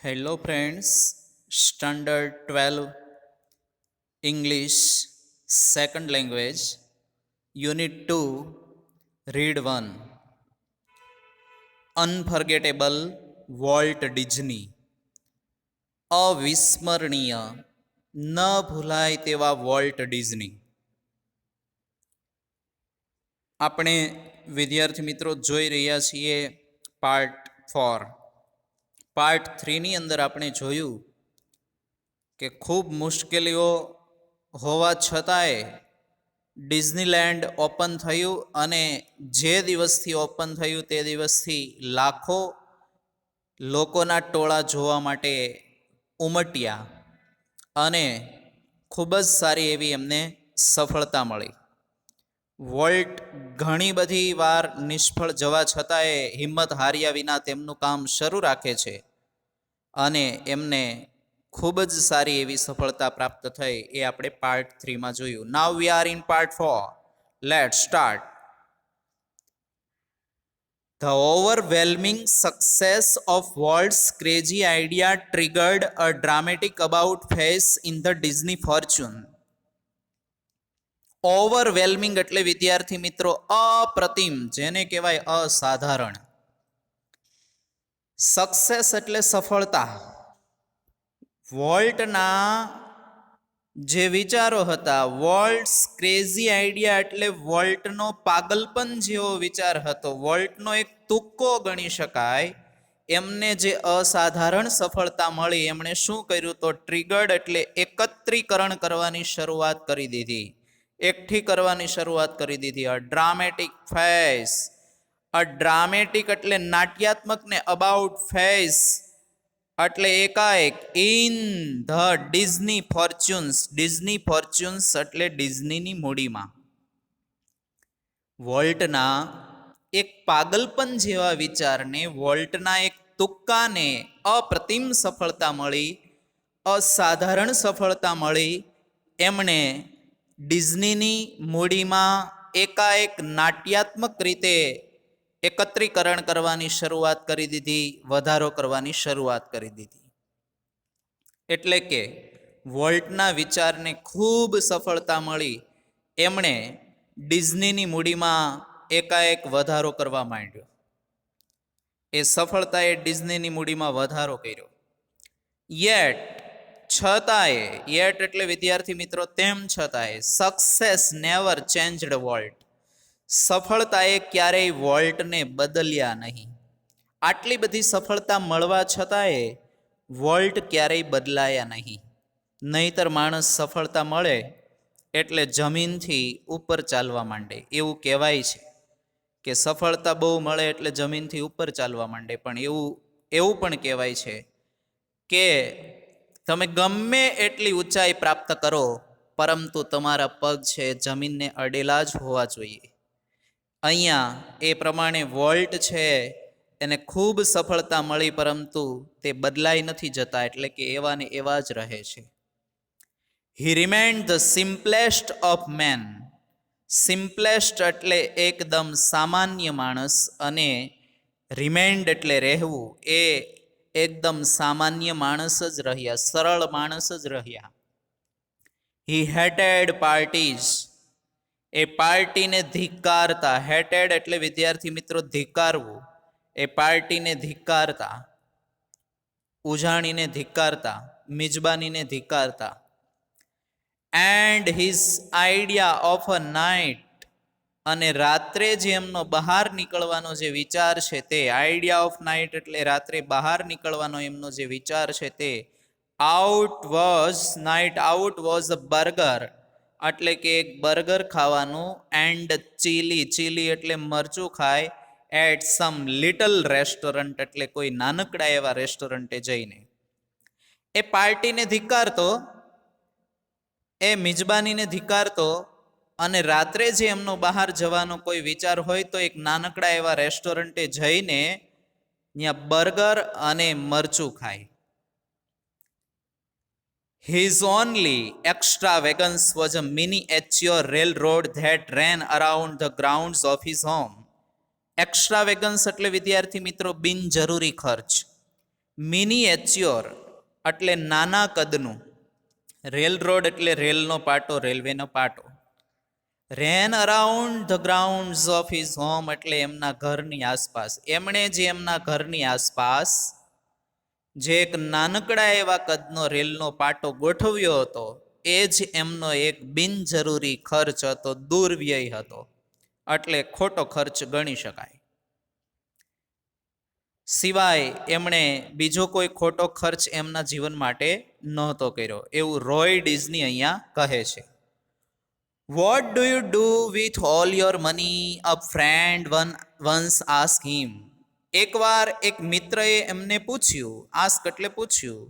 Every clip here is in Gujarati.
Hello friends, Standard 12 English Second Language Unit 2 Read 1 Unforgettable Walt Disney અવિસ્મરણીય ન ભૂલાય તેવા વોલ્ટ ડિઝની. આપણે વિદ્યાર્થી મિત્રો જોઈ રહ્યા છીએ પાર્ટ 4. પાર્ટ 3ની અંદર આપણે જોયું કે ખૂબ મુશ્કેલીઓ હોવા છતાંય ડિઝનીલેન્ડ ઓપન થયું અને જે દિવસથી ઓપન થયું તે દિવસથી લાખો લોકોના ટોળા જોવા માટે ઉમટ્યા અને ખૂબ જ સારી એવી એમને સફળતા મળી. વોલ્ટ ઘણી બધી વાર નિષ્ફળ જવા છતાંય હિંમત હાર્યા વિના તેમનું કામ શરૂ રાખે છે અને એમને ખૂબ જ સારી એવી સફળતા પ્રાપ્ત થઈ. એ આપણે પાર્ટ 3માં જોયું. Now we are in part 4. Let's start. The overwhelming success of Walt's crazy idea triggered a dramatic about phase in the Disney fortune. ઓવરવેલ્મિંગ એટલે વિદ્યાર્થી મિત્રો અપ્રતિમ, જેને કહેવાય અસાધારણ. સક્સેસ એટલે સફળતા. વોલ્ટના જે વિચારો હતા, વોલ્ટ્સ ક્રેઝી આઈડિયા એટલે વોલ્ટનો પાગલપન જેવો વિચાર હતો, વોલ્ટનો એક તુક્કો ગણી શકાય. એમને જે અસાધારણ સફળતા મળી, એમણે શું કર્યું તો ટ્રિગર્ડ એટલે એકત્રીકરણ કરવાની શરૂઆત કરી દીધી, એકઠી કરવાની શરૂઆત કરી દીધી. Uh dramatic face, uh dramatic એટલે નાટ્યાત્મક ને અબાઉટ ફેસ એટલે એકાએક. ઇન ધ ડિઝની ફોર્ચ્યુન્સ, ડિઝની ફોર્ચ્યુન્સ એટલે ડિઝનીની મૂડીમાં. વોલ્ટના એક પાગલપન જેવા વિચારને, વોલ્ટના એક તુક્કાને અપ્રતિમ સફળતા મળી, અસાધારણ સફળતા મળી. એમણે ડિઝનીની મૂડીમાં એકાએક નાટ્યાત્મક રીતે એકત્રીકરણ કરવાની શરૂઆત કરી દીધી, વધારો કરવાની શરૂઆત કરી દીધી. એટલે કે વોલ્ટના વિચારને ખૂબ સફળતા મળી, એમણે ડિઝનીની મૂડીમાં એકાએક વધારો કરવા માંડ્યો. એ સફળતાએ ડિઝનીની મૂડીમાં વધારો કર્યો. યેટ, છતાંય, યેટ એટલે વિદ્યાર્થી મિત્રો તેમ છતાંય, સક્સેસ નેવર ચેન્જડ વોલ્ટ, સફળતાએ ક્યારેય વોલ્ટને બદલ્યા નહીં. આટલી બધી સફળતા મળવા છતાંય વોલ્ટ ક્યારેય બદલાયા નહીં. નહીતર માણસ સફળતા મળે એટલે જમીનથી ઉપર ચાલવા માંડે. એવું કહેવાય છે કે સફળતા બહુ મળે એટલે જમીનથી ઉપર ચાલવા માંડે, પણ એવું પણ કહેવાય છે કે તમે ગમે એટલી ઊંચાઈ પ્રાપ્ત કરો, પરંતુ તમારા પગ છે જમીનને અડેલા જ હોવા જોઈએ. અહીંયા એ પ્રમાણે વોલ્ટ છે, એને ખૂબ સફળતા મળી, પરંતુ તે બદલાઈ નથી જતા, એટલે કે એવા ને એવા જ રહે છે. He remained the simplest of men. Simplest એટલે એકદમ સામાન્ય માણસ, અને રિમેન્ડ એટલે રહેવું, એ એકદમ સામાન્ય માણસ જ રહ્યા, સરળ માણસ જ રહ્યા. હી હેટેડ પાર્ટીઝ, એ પાર્ટીને ધિક્કારતા. હેટેડ એટલે વિદ્યાર્થી મિત્રો ધિક્કારવું. એ પાર્ટીને ધિક્કારતા, ઉજાણીને ધિક્કારતા, મિજબાનીને ધિક્કારતા. And his idea of a night, અને રાત્રે જે એમનો બહાર નીકળવાનો જે વિચાર છે તે, આઈડિયા ઓફ નાઇટ એટલે રાત્રે બહાર નીકળવાનો એમનો જે વિચાર છે તે. Out was, night out was a burger, એટલે કે એક બર્ગર ખાવાનું. એન્ડ ચીલી, ચીલી એટલે મરચું ખાય. એટ સમ લિટલ રેસ્ટોરન્ટ એટલે કોઈ નાનકડા એવા રેસ્ટોરન્ટે જઈને. એ પાર્ટીને ધિક્કારતો, એ મિજબાનીને ધિક્કારતો, અને રાત્રે જે એમનો બહાર જવાનો કોઈ વિચાર હોય તો એક નાનકડા એવા રેસ્ટોરન્ટે જઈને ત્યાં બર્ગર અને મરચું ખાય. His only extravagance was a miniature railroad that ran around the grounds of his home. એક્સ્ટ્રાવેગન્સ એટલે વિદ્યાર્થી મિત્રો બિનજરૂરી ખર્ચ. મિનિએચ્યોર એટલે નાના કદનું, રેલ રોડ એટલે રેલનો પાટો, રેલવેનો પાટો. Ran around the grounds of his home એટલે એમના ઘરની આસપાસ. એમણે જે એમના ઘરની આસપાસ જે એક નાનકડા એવા કદનો રેલનો પાટો ગોઠવ્યો હતો, એ જ એમનો એક બિનજરૂરી ખર્ચ હતો, દુર્વ્યય હતો, એટલે ખોટો ખર્ચ ગણી શકાય. સિવાય એમણે બીજો કોઈ ખોટો ખર્ચ એમના જીવન માટે નહોતો કર્યો, એવું રોય ડિઝની અહીંયા કહે છે. What do you do with all your money? A friend once ask હિમ. એકવાર એક મિત્રએ એમને પૂછ્યું, આસ્ક એટલે પૂછ્યું,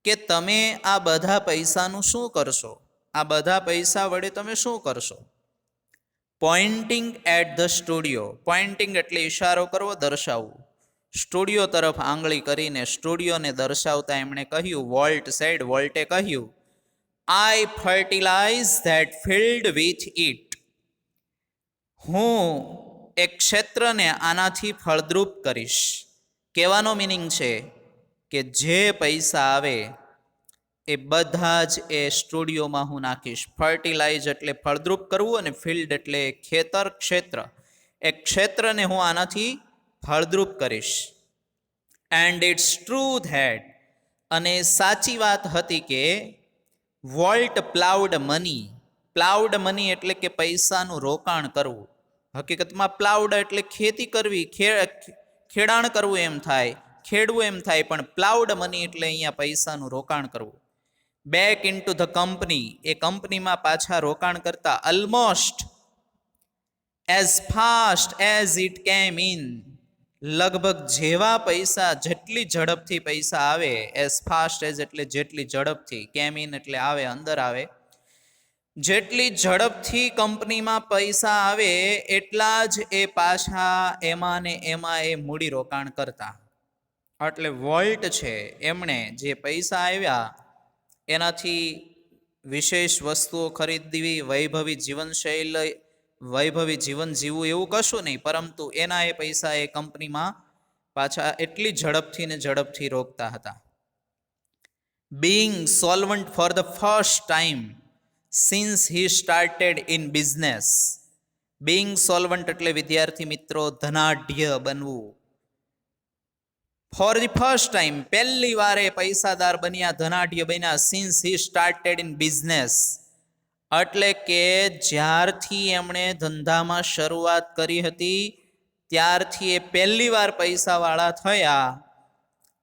કે તમે આ બધા પૈસાનું શું કરશો? આ બધા પૈસા વડે તમે શું કરશો? Pointing at the studio. Pointing એટલે ઇશારો કરવો, દર્શાવવું. સ્ટુડિયો તરફ આંગળી કરીને સ્ટુડિયોને દર્શાવતા એમણે કહ્યું, વોલ્ટ સેડ, વોલ્ટે કહ્યું, I fertilise that field with it. હું એક ક્ષેત્રને આનાથી ફળદ્રુપ કરીશ. કહેવાનો મિનિંગ છે કે જે પૈસા આવે એ બધા જ એ સ્ટુડિયોમાં હું નાખીશ. ફર્ટિલાઇઝ એટલે ફળદ્રુપ કરવું, અને ફિલ્ડ એટલે ખેતર, ક્ષેત્ર. એક ક્ષેત્રને હું આનાથી ફળદ્રુપ કરીશ. એન્ડ ઇટ્સ ટ્રુ ધેટ, અને સાચી વાત હતી કે વોલ્ટ પ્લાઉડ મની. પ્લાઉડ મની એટલે કે પૈસાનું રોકાણ કરવું. હકીકતમાં પ્લાઉડ એટલે ખેતી કરવી, ખેડાણ કરવું એમ થાય, ખેડવું એમ થાય, પણ પ્લાઉડ મની એટલે અહીંયા પૈસાનું રોકાણ કરવું. બેક ઇન્ટુ ધ કંપની, એ કંપનીમાં પાછા રોકાણ કરતા. Almost as fast as it કેમ ઇન, લગભગ જેવા પૈસા, જેટલી ઝડપથી પૈસા આવે, એઝ ફાસ્ટ એઝ એટલે જેટલી ઝડપથી, કેમ ઇન એટલે આવે, અંદર આવે, જેટલી ઝડપથી કંપનીમાં પૈસા આવે એટલા જ એ પાછા એમાં ને એમાં એ મૂડી રોકાણ કરતા. એટલે વોલ્ટ છે, એમણે જે પૈસા આવ્યા એનાથી વિશેષ વસ્તુઓ ખરીદવી, વૈભવી જીવનશૈલી, વૈભવી જીવન જીવવું એવું કશું નહીં, પરંતુ એના એ પૈસા એ કંપનીમાં પાછા એટલી ઝડપથી ને ઝડપથી રોકતા હતા. Being solvent for the first time since he started in business. Being solvent એટલે વિદ્યાર્થી મિત્રો ધનાઢ્ય બનવું. ફોર ધી ફર્સ્ટ ટાઈમ, પહેલી વારે પૈસાદાર બન્યા, ધનાઢ્ય બન્યા. Since he started in business એટલે કે જ્યારથી એમણે ધંધામાં શરૂઆત કરી હતી ત્યારથી એ પહેલી વાર પૈસાવાળા થયા.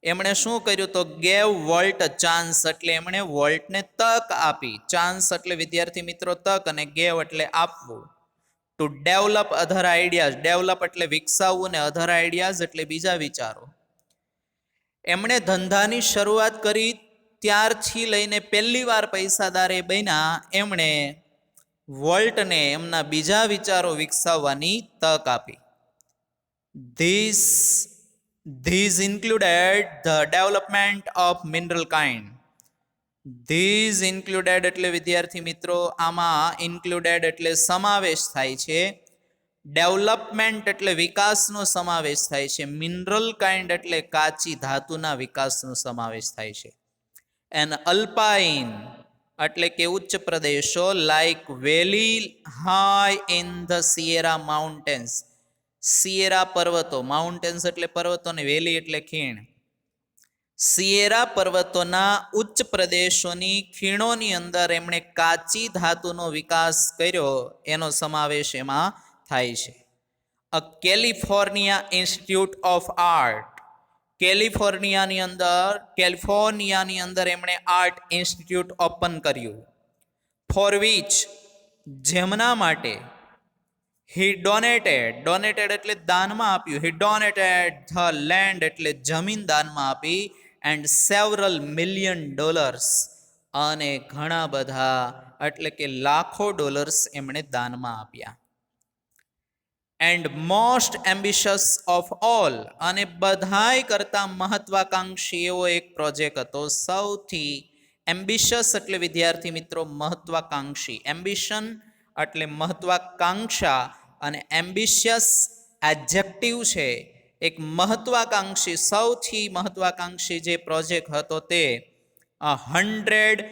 એમણે શું કર્યું? તો ગેવ વોલ્ટ અ ચાન્સ, એટલે એમણે વોલ્ટને તક આપી. ચાન્સ એટલે વિદ્યાર્થી મિત્રો તક, અને ગેવ એટલે આપવું. To develop other ideas, develop એટલે વિકસાવવું, ને અધર આઈડિયાઝ એટલે બીજા વિચારો. એમણે ધંધાની શરૂઆત કરી ત્યારથી લઈને પહેલી વાર પૈસાદારે બન્યા, એમણે વોલ્ટને એમના બીજા વિચારો વિકસાવવાની તક આપી. These included the development of mineral kind. These included એટલે વિદ્યાર્થી મિત્રો આમાં included એટલે સમાવેશ થાય છે. ડેવલપમેન્ટ એટલે વિકાસનો સમાવેશ થાય છે. મિનરલ કાઇન્ડ એટલે કાચી ધાતુના વિકાસનો સમાવેશ થાય છે. એન્ડ અલ્પાઇન એટલે કે ઉચ્ચ પ્રદેશો, like valley high in the Sierra mountains. Sierra પર્વતો, માઉન્ટેન્સ એટલે પર્વતો, ને વેલી એટલે ખીણ. સિયેરા પર્વતોના ઉચ્ચ પ્રદેશોની ખીણોની અંદર એમણે કાચી ધાતુનો વિકાસ કર્યો, એનો સમાવેશ એમાં થાય છે. અ કેલિફોર્નિયા ઇન્સ્ટિટ્યૂટ ઓફ આર્ટ. કેલિફોર્નિયાની અંદર એમણે આર્ટ ઇન્સ્ટિટ્યૂટ ઓપન કર્યું. ફોર વિચ, જેમના માટે હી ડોનેટેડ એટલે દાનમાં આપ્યું. હી ડોનેટેડ ધ લેન્ડ એટલે જમીન દાનમાં આપી. એન્ડ સેવરલ $million, અને ઘણા બધા એટલે કે લાખો ડોલર્સ એમણે દાનમાં આપ્યા. And most ambitious of all, અને બધાય કરતાં મહત્વાકાંક્ષી એવો એક પ્રોજેક્ટ હતો. સૌથી એમ્બિશિયસ એટલે વિદ્યાર્થી મિત્રો મહત્વાકાંક્ષી. એમ્બિશન એટલે મહત્વાકાંક્ષા, અને એમ્બિશિયસ એડજેક્ટિવ છે, એક મહત્વાકાંક્ષી, સૌથી મહત્વાકાંક્ષી જે પ્રોજેક્ટ હતો તે $100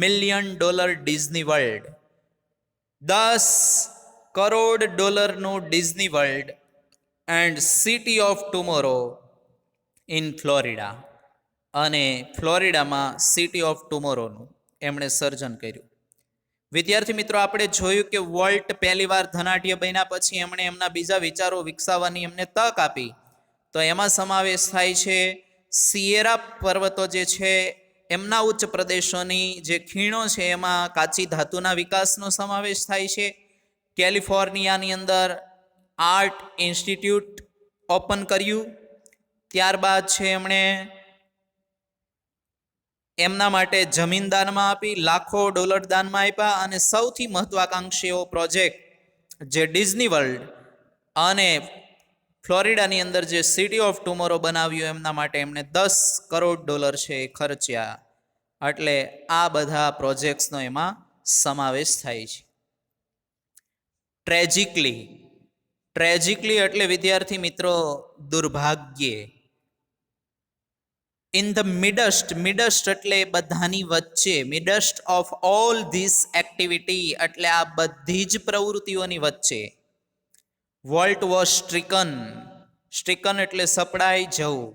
million Disney world, $10 crore Disney world and city of tomorrow in Florida, અને ફ્લોરિડામાં સિટી ઓફ ટુમોરોનું એમણે સર્જન કર્યું. વિદ્યાર્થી મિત્રો, આપણે જોયું કે વોલ્ટ પહેલીવાર ધનાઢ્ય બન્યા પછી એમણે એમના બીજા વિચારો વિકસાવવાની એમને તક આપી. તો એમાં સમાવેશ થાય છે સિયેરા પર્વતો જે છે એમના ઉચ્ચ પ્રદેશોની જે ખીણો છે એમાં કાચી ધાતુના વિકાસનો સમાવેશ થાય છે. કેલિફોર્નિયાની અંદર આર્ટ ઇન્સ્ટિટ્યૂટ ઓપન કર્યું. ત્યારબાદ છે એમણે એમના માટે જમીન દાનમાં આપી, લાખો ડોલર દાનમાં આપ્યા, અને સૌથી મહત્વાકાંક્ષી એવો પ્રોજેક્ટ જે ડિઝની વર્લ્ડ અને ફ્લોરિડાની અંદર જે સિટી ઓફ ટુમોરો બનાવ્યું એમના માટે એમણે $10 કરોડ છે એ ખર્ચ્યા. એટલે આ બધા પ્રોજેક્ટ્સનો એમાં સમાવેશ થાય છે. ટ્રેજિકલી એટલે વિદ્યાર્થી મિત્રો દુર્ભાગ્યે. ઇન ધ મિડસ્ટ એટલે બધાની વચ્ચે, મિડસ્ટ ઓફ ઓલ ધીસ એક્ટિવિટી એટલે આ બધી જ પ્રવૃત્તિઓની વચ્ચે વોલ્ટ વોઝ સ્ટ્રિકન એટલે સપડાઈ જવું,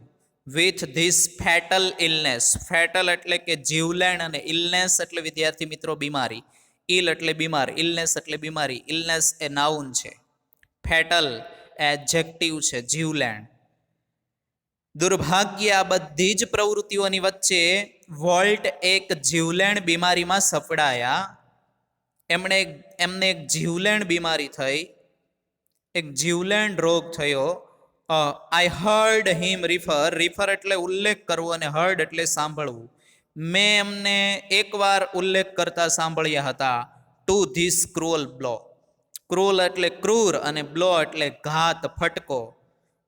with this fatal illness. Fatal એટલે કે જીવલેણ, અને ઇલનેસ એટલે વિદ્યાર્થી મિત્રો બીમારી. ઇલ એટલે બીમાર, ઇલનેસ એટલે બીમારી. ઇલનેસ એ નાઉન છે, ફેટલ એડજેક્ટિવ છે, જીવલેણ. દુર્ભાગ્ય આ બધી જ પ્રવૃત્તિઓની વચ્ચે વોલ્ટ એક જીવલેણ બીમારીમાં સપડાયા. એમને એક જીવલેણ બીમારી થઈ, એક જીવલેણ રોગ થયો. આઈ હર્ડ હિમ રિફર એટલે ઉલ્લેખ કરવો, અને હર્ડ એટલે સાંભળવું. મેં એમને એકવાર ઉલ્લેખ કરતા સાંભળ્યા હતા. To this cruel blow. Cruel એટલે ક્રૂર, અને બ્લો એટલે ઘાત, ફટકો.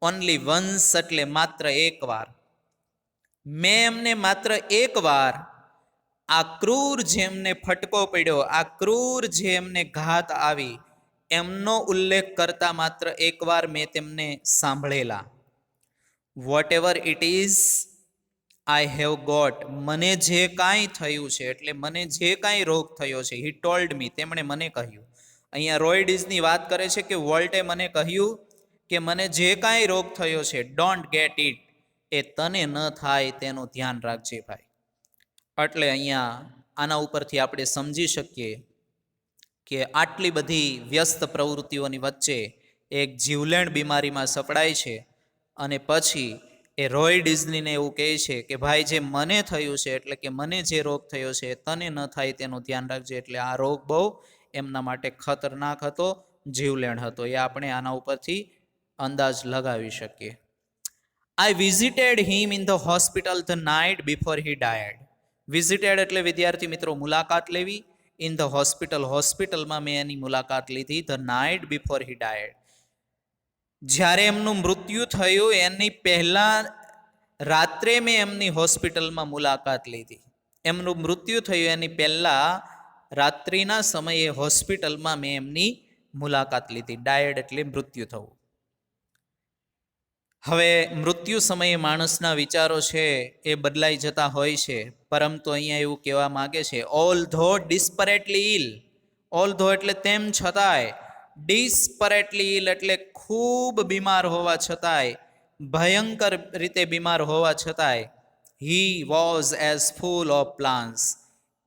ઓનલી વન્સ એટલે માત્ર એકવાર. મેં એમને માત્ર એકવાર આ ક્રૂર જેમને ફટકો પડ્યો, આ ક્રૂર જે એમને ઘાત આવી, એમનો ઉલ્લેખ કરતા માત્ર એકવાર મેં તેમને સાંભળેલા. Whatever it is I have got. મને જે કાંઈ થયું છે, એટલે મને જે કાંઈ રોગ થયો છે. હી ટોલ્ડ મી, તેમણે મને કહ્યું. અહીંયા રોય ડિઝની વાત કરે છે કે વોલ્ટે મને કહ્યું કે મને જે કાંઈ રોગ થયો છે, ડોન્ટ ગેટ ઇટ, એ તને ન થાય તેનું ધ્યાન રાખજે ભાઈ. એટલે અહીંયા આના ઉપરથી આપણે સમજી શકીએ કે આટલી બધી વ્યસ્ત પ્રવૃત્તિઓની વચ્ચે એક જીવલેણ બીમારીમાં સપડાય છે, અને પછી એ રોય ડિઝનીને એવું કહે છે કે ભાઈ જે મને થયું છે, એટલે કે મને જે રોગ થયો છે તને ન થાય તેનું ધ્યાન રાખજે. એટલે આ રોગ બહુ એમના માટે ખતરનાક હતો, જીવલેણ હતો. એ આપણે આના ઉપરથી અંદાજ લગાવી શકીએ. I visited him in the hospital the night before he dyed. Visited એટલે વિદ્યાર્થી મિત્રો મુલાકાત લેવી. ઇન ધ હોસ્પિટલ, હોસ્પિટલમાં મેં એની મુલાકાત લીધી. The night before he dyed, જ્યારે એમનું મૃત્યુ થયું એની પહેલા રાત્રે મેં એમની હોસ્પિટલમાં મુલાકાત લીધી. એમનું મૃત્યુ થયું એની પહેલા રાત્રિના સમયે હોસ્પિટલમાં મેં એમની મુલાકાત લીધી. ડાયડ એટલે મૃત્યુ થવું. હવે મૃત્યુ સમયે માણસના વિચારો છે એ બદલાઈ જતા હોય છે, પરંતુ અહીંયા એવું કહેવા માગે છે ઓલ ધો ડિસ્પરેટલી ઇલ. ઓલ ધો એટલે તેમ છતાંય, ડિસ્પરેટલી ઇલ એટલે ખૂબ બીમાર હોવા છતાંય, ભયંકર રીતે બીમાર હોવા છતાંય, he was as full of plans,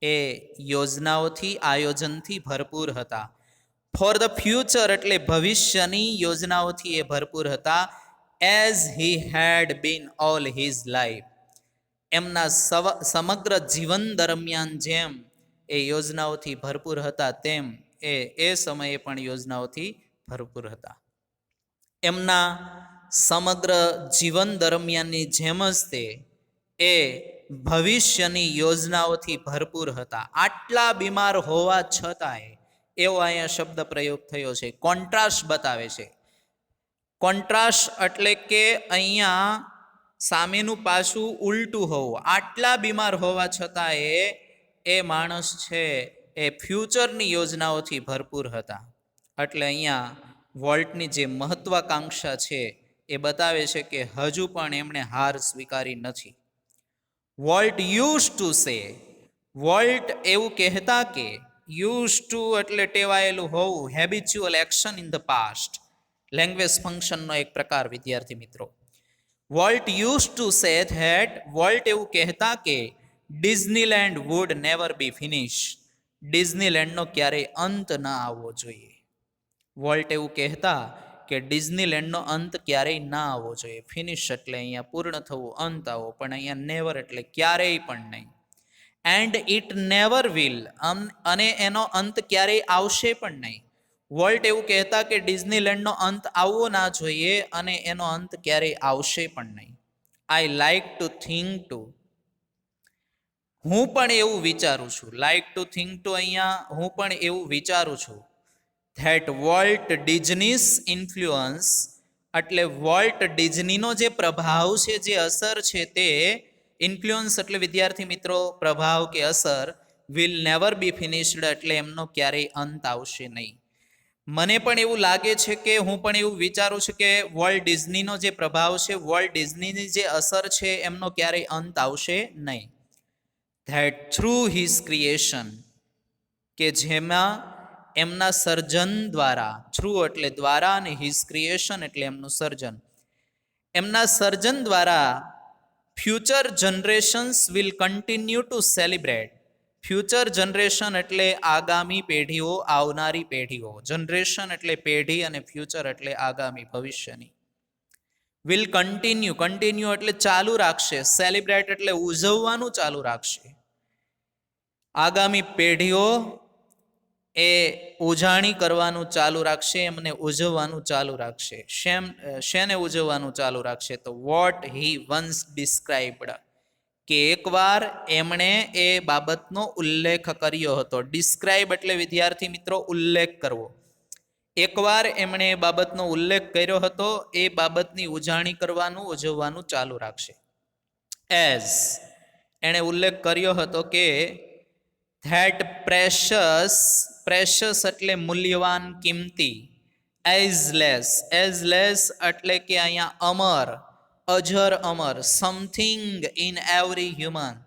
એ યોજનાઓથી, આયોજનથી ભરપૂર હતા. ફોર ધ ફ્યુચર એટલે ભવિષ્યની યોજનાઓથી એ ભરપૂર હતા. As he had been all his life, એમના સમગ્ર જીવન દરમિયાન જેમ એ યોજનાઓથી ભરપૂર હતા, તેમ એ સમયે પણ યોજનાઓથી ભરપૂર હતા. એમના સમગ્ર જીવન દરમિયાનની જેમ જ તે એ ભવિષ્યની યોજનાઓથી ભરપૂર હતા. આટલા બીમાર હોવા છતાંય, એવો અહીંયા શબ્દ પ્રયોગ થયો છે. કોન્ટ્રાસ્ટ બતાવે છે. કોન્ટ્રાસ્ટ એટલે કે અહીંયા સામેનું પાછું ઉલટું હોવું. આટલા બીમાર હોવા છતાંય એ માણસ છે એ ફ્યુચરની યોજનાઓથી ભરપૂર હતા. એટલે અહીંયા વોલ્ટની જે મહત્વાકાંક્ષા છે એ બતાવે છે કે હજુ પણ એમણે હાર સ્વીકારી નથી. Walt use to say, Walt એવું કહેતા કે, યુઝ ટુ એટલે ટેવાયેલું હોવું, habitual action in the past, language ફંક્શનનો એક પ્રકાર વિદ્યાર્થી મિત્રો. Walt use to say that, Walt એવું કહેતા કે Disneyland would never be finish, ડિઝનીલેન્ડનો ક્યારેય અંત ના આવવો જોઈએ. વોલ્ટ એવું કહેતા કે ડિઝનીલેન્ડનો અંત ક્યારેય ના આવવો જોઈએ. ફિનિશ એટલે અહીંયા પૂર્ણ થવું, અંત આવવો, પણ અહીંયા નેવર એટલે ક્યારેય પણ નહીં. એન્ડ ઇટ નેવર વિલ, અને એનો અંત ક્યારેય આવશે પણ નહીં. વોલ્ટ એવું કહેતા કે ડિઝનીલેન્ડનો અંત આવવો ના જોઈએ અને એનો અંત ક્યારેય આવશે પણ નહીં. I like to think too, હું પણ એવું વિચારું છું. લાઈક ટુ થિંક ટુ અહીંયા હું પણ એવું વિચારું છું. ધેટ વોલ્ટ ડિઝનીસ ઇન્ફ્લુઅન્સ, એટલે વોલ્ટ ડિઝનીનો જે પ્રભાવ છે, જે અસર છે તે, ઇન્ફ્લુઅન્સ એટલે વિદ્યાર્થી મિત્રો પ્રભાવ કે અસર, વિલ નેવર બી ફિનિશ્ડ એટલે એમનો ક્યારેય અંત આવશે નહીં. મને પણ એવું લાગે છે કે, હું પણ એવું વિચારું છું કે વોલ્ટ ડિઝનીનો જે પ્રભાવ છે, વોલ્ટ ડિઝનીની જે અસર છે, એમનો ક્યારેય અંત આવશે નહીં. ધેટ થ્રુ હિઝ ક્રિએશન, કે જેમાં એમના સર્જન દ્વારા, થ્રુ એટલે દ્વારા અને હિઝ ક્રિએશન એટલે એમનું સર્જન, એમના સર્જન દ્વારા future generations will continue to celebrate, future generation એટલે આગામી પેઢીઓ, આવનારી પેઢીઓ, જનરેશન એટલે પેઢી અને ફ્યુચર એટલે આગામી ભવિષ્યની. વિલ કન્ટિન્યુ, કન્ટિન્યુ એટલે ચાલુ રાખશે, સેલિબ્રેટ એટલે ઉજવવાનું ચાલુ રાખશે. આગામી પેઢીઓ એ ઉજાણી કરવાનું ચાલુ રાખશે, એમને ઉજવવાનું ચાલુ રાખશે. શેને ઉજવવાનું ચાલુ રાખશે? તો વોટ હી વન્સ ડિસ્ક્રાઇબ્ડ, કે એકવાર એમણે એ બાબતનો ઉલ્લેખ કર્યો હતો. ડિસ્ક્રાઇબ એટલે વિદ્યાર્થી મિત્રો ઉલ્લેખ કરવો. એકવાર એમણે એ બાબતનો ઉલ્લેખ કર્યો હતો, એ બાબતની ઉજાણી કરવાનું, ઉજવવાનું ચાલુ રાખશે. એઝ, એણે ઉલ્લેખ કર્યો હતો કે ધેટ પ્રેશસ, પ્રેશસ એટલે મૂલ્યવાન, કિંમતી, એઝલેસ, એઝલેસ એટલે કે અહીંયા અમર, અજર અમર, સમથિંગ ઇન એવરી હ્યુમન,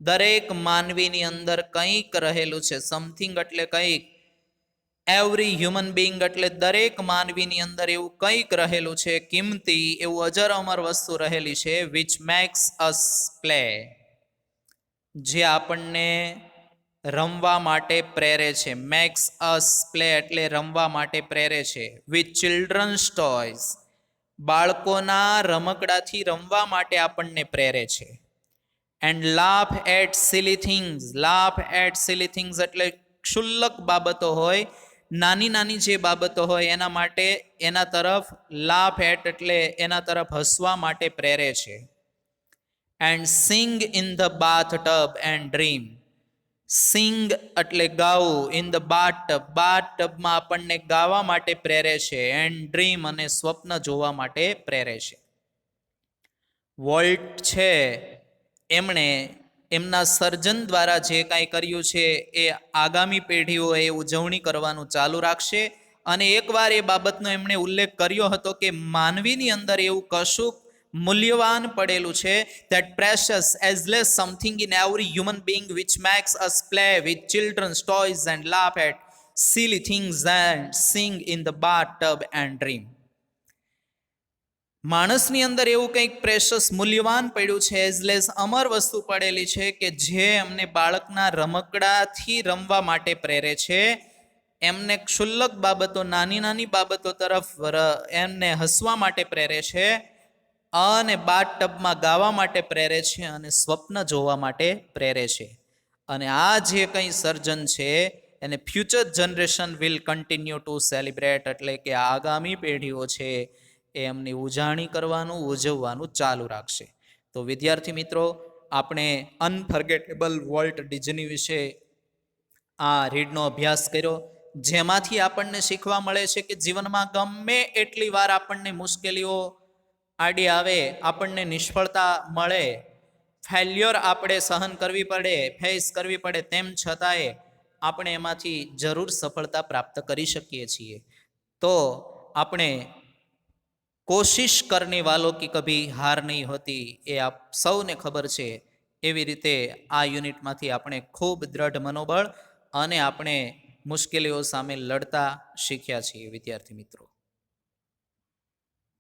દરેક માનવીની અંદર કંઈક રહેલું છે. સમથિંગ એટલે કંઈક, એવરી હ્યુમન બિંગ એટલે દરેક માનવીની અંદર એવું કંઈક રહેલું છે, કિંમતી, એવું અજર અમર વસ્તુ રહેલી છે. વિચ મેક્સ અસ પ્લે, જે આપણને રમવા માટે પ્રેરે છે. મેક્સ અસ પ્લે એટલે રમવા માટે પ્રેરે છે. વિથ ચિલ્ડ્રન્સ ટોયઝ, બાળકોના રમકડાથી રમવા માટે આપણને પ્રેરે છે. And laugh at silly things, laugh at silly things એટલે ક્ષુલ્લક બાબતો હોય, નાની નાની જે બાબતો હોય એના માટે, એના તરફ લાફ એટ એટલે એના તરફ હસવા માટે પ્રેરે છે. And sing in the bath tub and dream, sing એટલે ગાવું, in the bath tub, bath ટબમાં આપણને ગાવા માટે પ્રેરે છે. એન્ડ ડ્રીમ અને સ્વપ્ન જોવા માટે પ્રેરે છે. વોલ્ટ છે એમણે એમના સર્જન દ્વારા જે કાંઈ કર્યું છે એ આગામી પેઢીઓએ ઉજવણી કરવાનું ચાલુ રાખશે. અને એકવાર એ બાબતનો એમણે ઉલ્લેખ કર્યો હતો કે માનવીની અંદર એવું કશુંક મૂલ્યવાન પડેલું છે, that precious ageless something in every human being which makes us play with children's toys and laugh at silly things and sing in the bathtub and dream. માણસની અંદર એવું કંઈક પ્રેશસ મૂલ્યવાન પડ્યું છે, એઝલેસ અમર વસ્તુ પડેલી છે, કે જે એમને બાળકના રમકડાથી રમવા માટે પ્રેરે છે, એમને ક્ષુલ્લક બાબતો, નાની નાની બાબતો તરફ એમને હસવા માટે પ્રેરે છે, અને બાથ ટબમાં ગાવા માટે પ્રેરે છે, અને સ્વપ્ન જોવા માટે પ્રેરે છે. અને આ જે કંઈ સર્જન છે એને future generation will continue to celebrate, એટલે કે આગામી પેઢીઓ છે એ એમની ઉજાણી કરવાનું, ઉજવવાનું ચાલુ રાખશે. તો વિદ્યાર્થી મિત્રો, આપણે અનફર્ગેટેબલ વોલ્ટ ડિઝની વિશે આ રીડનો અભ્યાસ કર્યો, જેમાંથી આપણને શીખવા મળે છે કે જીવનમાં ગમે એટલી વાર આપણને મુશ્કેલીઓ આડી આવે, આપણને નિષ્ફળતા મળે, ફેલ્યોર આપણે સહન કરવી પડે, ફેસ કરવી પડે, તેમ છતાંય આપણે એમાંથી જરૂર સફળતા પ્રાપ્ત કરી શકીએ છીએ. તો આપણે કોશિશ કરને વાલો કી કભી હાર નહીં હોતી એ આપ સૌને ખબર છે. એવી રીતે આ યુનિટમાંથી આપણે ખૂબ દ્રઢ મનોબળ અને આપણે મુશ્કેલીઓ સામે લડતા શીખ્યા છીએ વિદ્યાર્થી મિત્રો.